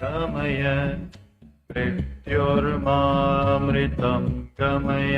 गमय मृत्योर्मामृतं गमय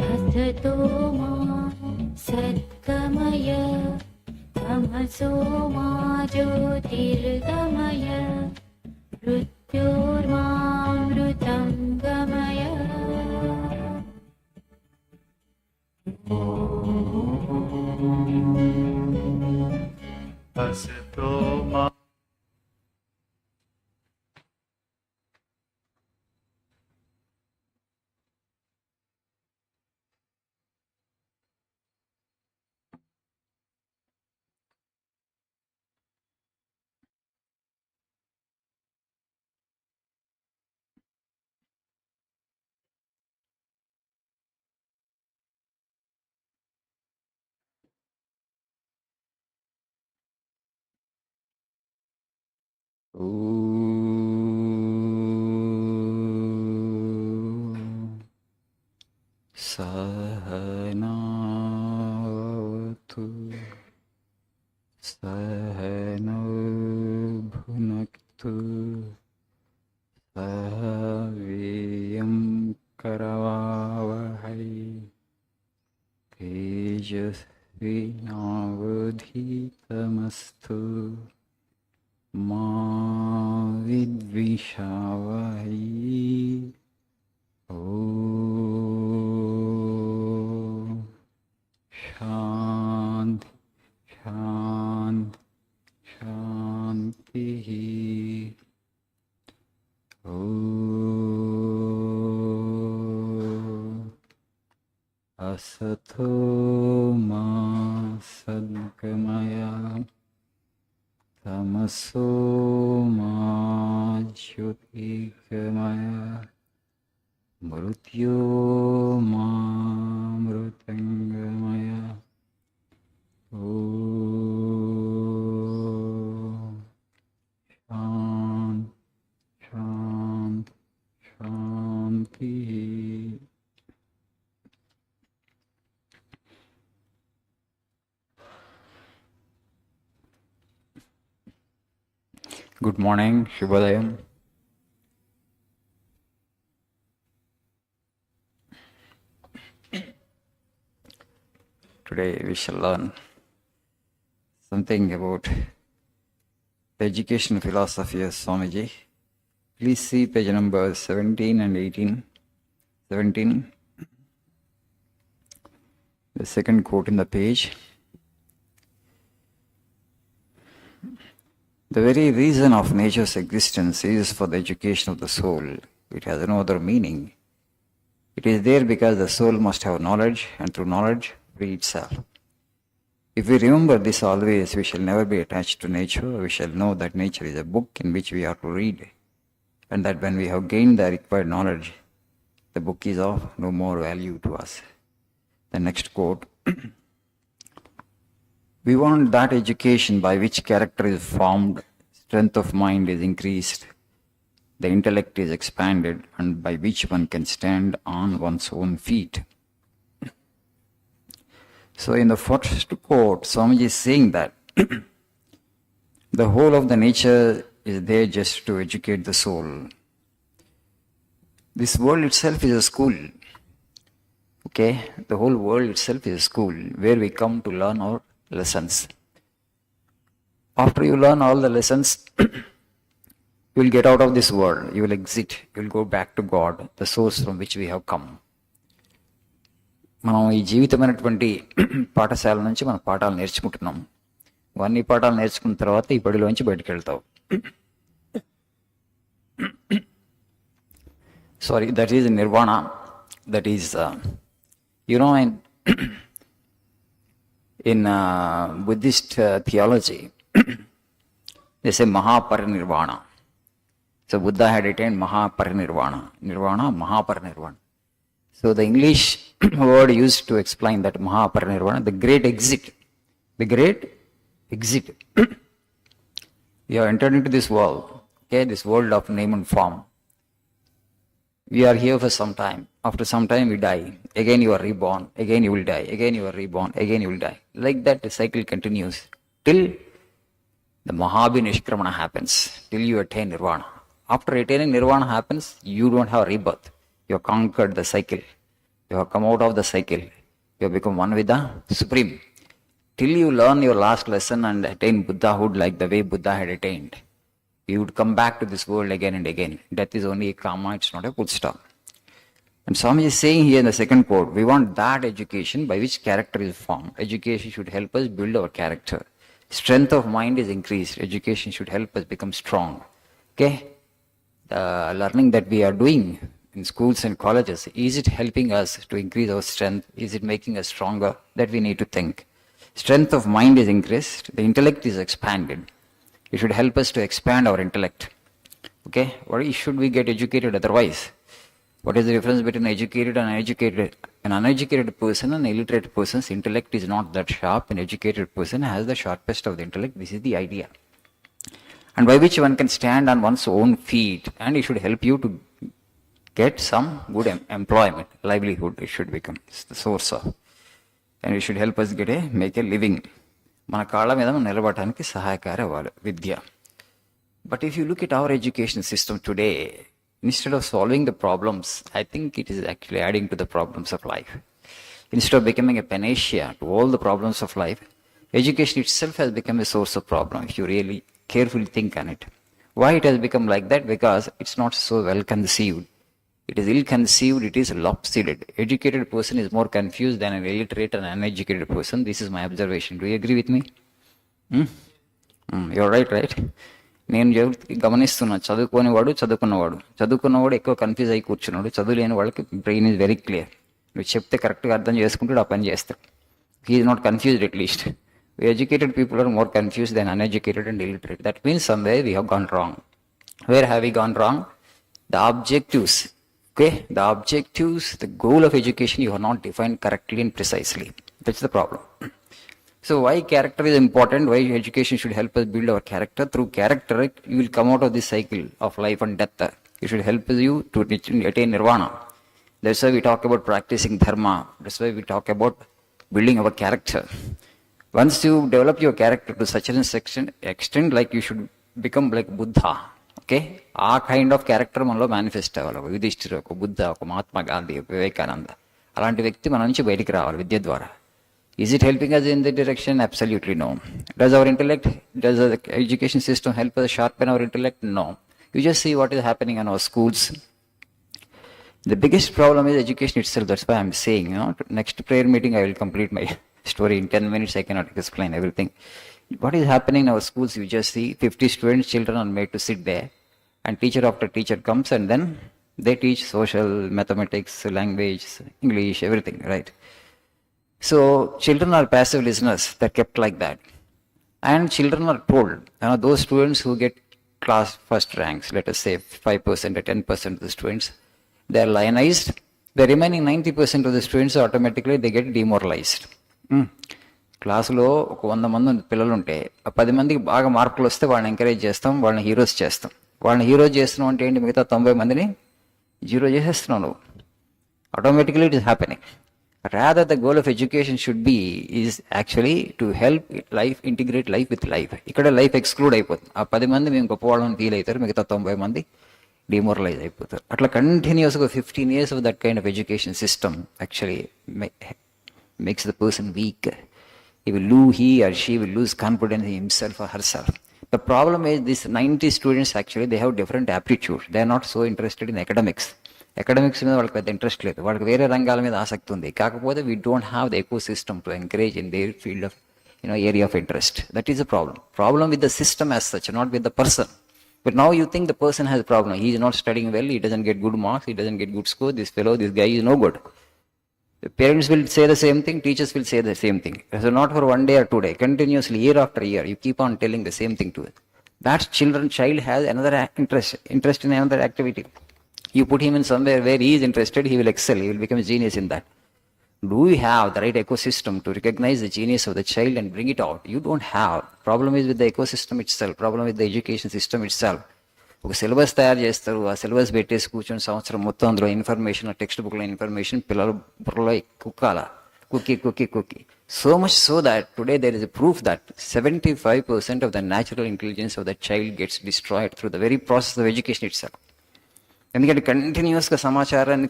असतो मा सद्गमय तमसो मा ज्योतिर्गमय मृत्योर्मामृतं गमय असतो मा सहनावतु सहनौ भुनक्तु सह वीर्यं करवावहै तेजस्विनावधीतमस्तु मा विद्विषावहै ॐ शान्ति शान्ति शान्तिः ॐ असतो मा सद्गमय तमसो मा ज्योतिर्गमय मृत्योर्मामृतं गमय ॐ शान्ति शान्ति शान्तिः Good morning, Shubhodayam. Today we shall learn something about the education philosophy of Swamiji. Please see page number 17 and 18. 17, the second quote in the page. The very reason of nature's existence is for the education of the soul. It has no other meaning. It is there because the soul must have knowledge, and through knowledge free itself. If we remember this always, we shall never be attached to nature. We shall know that nature is a book in which we are to read, and that when we have gained the required knowledge, the book is of no more value to us. The next quote. We want that education by which character is formed, strength of mind is increased, the intellect is expanded, and by which one can stand on one's own feet. So in the first quote, Swamiji is saying that the whole of the nature is there just to educate the soul. This world itself is a school. Okay, the whole world itself is a school where we come to learn our lessons. After you learn all the lessons, you will get out of this world. You will exit. You will go back to God, the source from which we have come. మనం ఈ జీవితమైనటువంటి పాఠశాల నుంచి మన పాఠాలు నేర్చుకుంటున్నాం. అన్ని పాఠాలు నేర్చుకున్న తర్వాత ఈ బడిలోంచి బయటకు వెళ్తావు. Sorry, that is nirvana. That is, in Buddhist theology, they say Mahaparinirvana. So Buddha had attained Mahaparinirvana. Nirvana, Mahaparinirvana. So the English word used to explain that Mahaparinirvana, the great exit. The great exit. You have entered into this world, okay, this world of name and form. We are here for some time. After some time, we die. Again, you are reborn. Again, you will die. Again, you are reborn. Again, you will die. Like that, the cycle continues till the Mahabhi Nishkramana happens, till you attain Nirvana. After attaining Nirvana happens, you don't have rebirth. You have conquered the cycle. You have come out of the cycle. You have become one with the Supreme. Till you learn your last lesson and attain Buddhahood like the way Buddha had attained, you would come back to this world again and again. Death is only a karma, it's not a full stop. And Swami is saying here in the second quote, we want that education by which character is formed. Education should help us build our character. Strength of mind is increased. Education should help us become strong. Okay? The learning that we are doing in schools and colleges, is it helping us to increase our strength? Is it making us stronger? That we need to think. Strength of mind is increased. The intellect is expanded. It should help us to expand our intellect. Okay? Why should we get educated otherwise? What is the difference between educated and uneducated? An uneducated person and an illiterate person's intellect is not that sharp. An educated person has the sharpest of the intellect. This is the idea. And by which one can stand on one's own feet, and it should help you to get some good employment, livelihood. It should become it's the source of. And it should help us make a living. మన కాళ్ళ మీద మనం నిలబడటానికి సహాయకారి అవ్వాలి విద్య. But if you look at our education system today, instead of solving the problems, I think it is actually adding to the problems of life. Instead of becoming a panacea to all the problems of life, education itself has become a source of problem if you really carefully think on it. Why it has become like that? Because it's not so well conceived. It is ill-conceived, it is lopsided. Educated person is more confused than an illiterate and uneducated person. This is my observation. Do you agree with me? You're right, right? నేను గమనిస్తున్నా, చదువుకున్నవాడు ఎక్కువ confuse అయ్యి కూర్చున్నాడు. చదువులేని వాళ్ళకి brain is very clear. నువ్వు చెప్తే కరెక్ట్గా అర్థం చేసుకుంటాడు, ఆ పని చేస్తాడు. He is not confused at least. Educated people are more confused than uneducated and illiterate. That means somewhere we have gone wrong. Where have we gone wrong? The objectives. Okay, the objectives, the goal of education you have not defined correctly and precisely. That's the problem. So why character is important, why education should help us build our character. Through character, you will come out of this cycle of life and death. It should help you to attain nirvana. That's why we talk about practicing dharma. That's why we talk about building our character. Once you develop your character to such an extent, like you should become like Buddha. Okay, ఆ kind of character మనలో manifest అవ్వాలి. ఒక యుధిష్ఠిర, ఒక బుద్ధ, ఒక మహాత్మా గాంధీ, ఒక వివేకానంద, అలాంటి వ్యక్తి మన నుంచి బయటికి రావాలి విద్య ద్వారా. Is it helping us in the direction? Absolutely no. Does our intellect, does the education system help us sharpen our intellect? No. You just see what is happening in our schools. The biggest problem is education itself. That's why I'm saying, next prayer meeting I will complete my story. In 10 minutes I cannot explain everything. What is happening in our schools? You just see 50 students, children are made to sit there, and teacher after teacher comes and then they teach social, mathematics, language, English, everything, right? So children are passive listeners. They're kept like that. And children are told, those students who get class first ranks, let us say 5% or 10% of the students, they are lionized. The remaining 90% of the students automatically they get demoralized. క్లాసులో ఒక 100 మంది పిల్లలు ఉంటే 10 మందికి బాగా మార్కులు వస్తే వాళ్ళని ఎంకరేజ్ చేస్తాం, వాళ్ళని హీరోస్ చేస్తాం. వాళ్ళని హీరోస్ చేస్తున్నాం అంటే ఏంటి? మిగతా 90 మందిని జీరో చేసేస్తున్నావు నువ్వు. Automatically it is happening. Rather the goal of education should be is actually to help life, integrate life with life. ఇక్కడ లైఫ్ ఎక్స్క్లూడ్ అయిపోతుంది. ఆ 10 మంది మేము గొప్పవాళ్ళని ఫీల్ అవుతారు, మిగతా 90 మంది డిమోరలైజ్ అయిపోతారు. అట్లా కంటిన్యూస్గా 15 years of that kind of education system actually makes the person weak. He or she will lose confidence in himself or herself. The problem is these 90 students actually they have different aptitudes. They are not so interested in academics. Academics మీద వాళ్ళకి పెద్ద interest లేదు, వాళ్ళకి వేరే రంగాల మీద ఆసక్తి ఉంది. కాకపోతే we don't have the ecosystem to encourage in their field of area of interest. That is the problem with the system as such, not with the person. But now you think the person has a problem. He is not studying well, he doesn't get good marks, he doesn't get good score, this guy is no good. The parents will say the same thing, teachers will say the same thing. So not for 1 day or 2 days, continuously, year after year, you keep on telling the same thing to it. That child has another interest in another activity. You put him in somewhere where he is interested, he will excel, he will become a genius in that. Do you have the right ecosystem to recognize the genius of the child and bring it out? You don't have. Problem is with the ecosystem itself. Problem with the education system itself. ఒక syllabus తయారు చేస్తారు, ఆ syllabus పెట్టేసి కూర్చొని సంవత్సరం మొత్తం అందులో information, text బుక్లో ఇన్ఫర్మేషన్ పిల్లలు బుర్రలో కుక్కాల, కుక్కి. So much so that today there is a proof that 75% of the natural intelligence of the child gets destroyed through the very process of education itself. ఎందుకంటే కంటిన్యూస్గా సమాచారాన్ని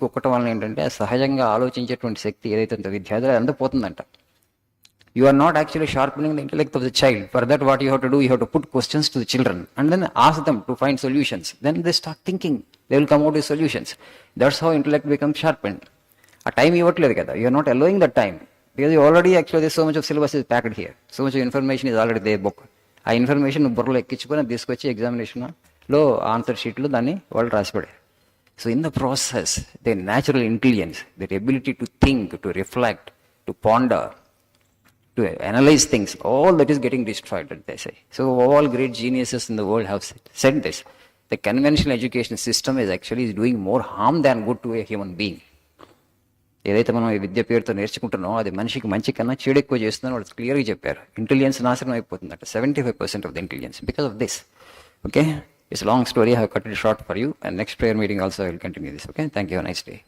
కుక్కటం వల్ల ఏంటంటే సహజంగా ఆలోచించేటువంటి శక్తి ఏదైతే ఉందో విద్యార్థులు అంతా పోతుందంట. You are not actually sharpening the intellect of the child. For that, what you have to do, you have to put questions to the children and then ask them to find solutions. Then they start thinking. They will come out with solutions. That's how intellect becomes sharpened. A time ఇవ్వట్లేదు కదా. You are not allowing that time. Because you already actually, there's so much of syllabus is packed here. So much of information is already there book. ఆ information బుర్రలో ఎక్కించుకొని తీసుకొచ్చి ఎగ్జామినేషన్లో answer షీట్లో దాన్ని వాళ్ళు రాసిపడారు. So in the process, their natural intelligence, their ability to think, to reflect, to ponder, to analyze things, all that is getting destroyed, they say. So all great geniuses in the world have said this. The conventional education system is actually doing more harm than good to a human being. ఏదైతే మనం ఈ విద్య పేరుతో నేర్చుకుంటున్నామో అది మనిషికి మంచి కన్నా చెడు ఎక్కువ చేస్తుందని వాళ్ళు క్లియర్గా చెప్పారు. ఇంటెలిజెన్స్ నాశనం అయిపోతుందట, 75% of the intelligence because of this. Okay, it's a long story. I have cut it short for you, and next prayer meeting also I will continue this. Okay, thank you. Have a nice day.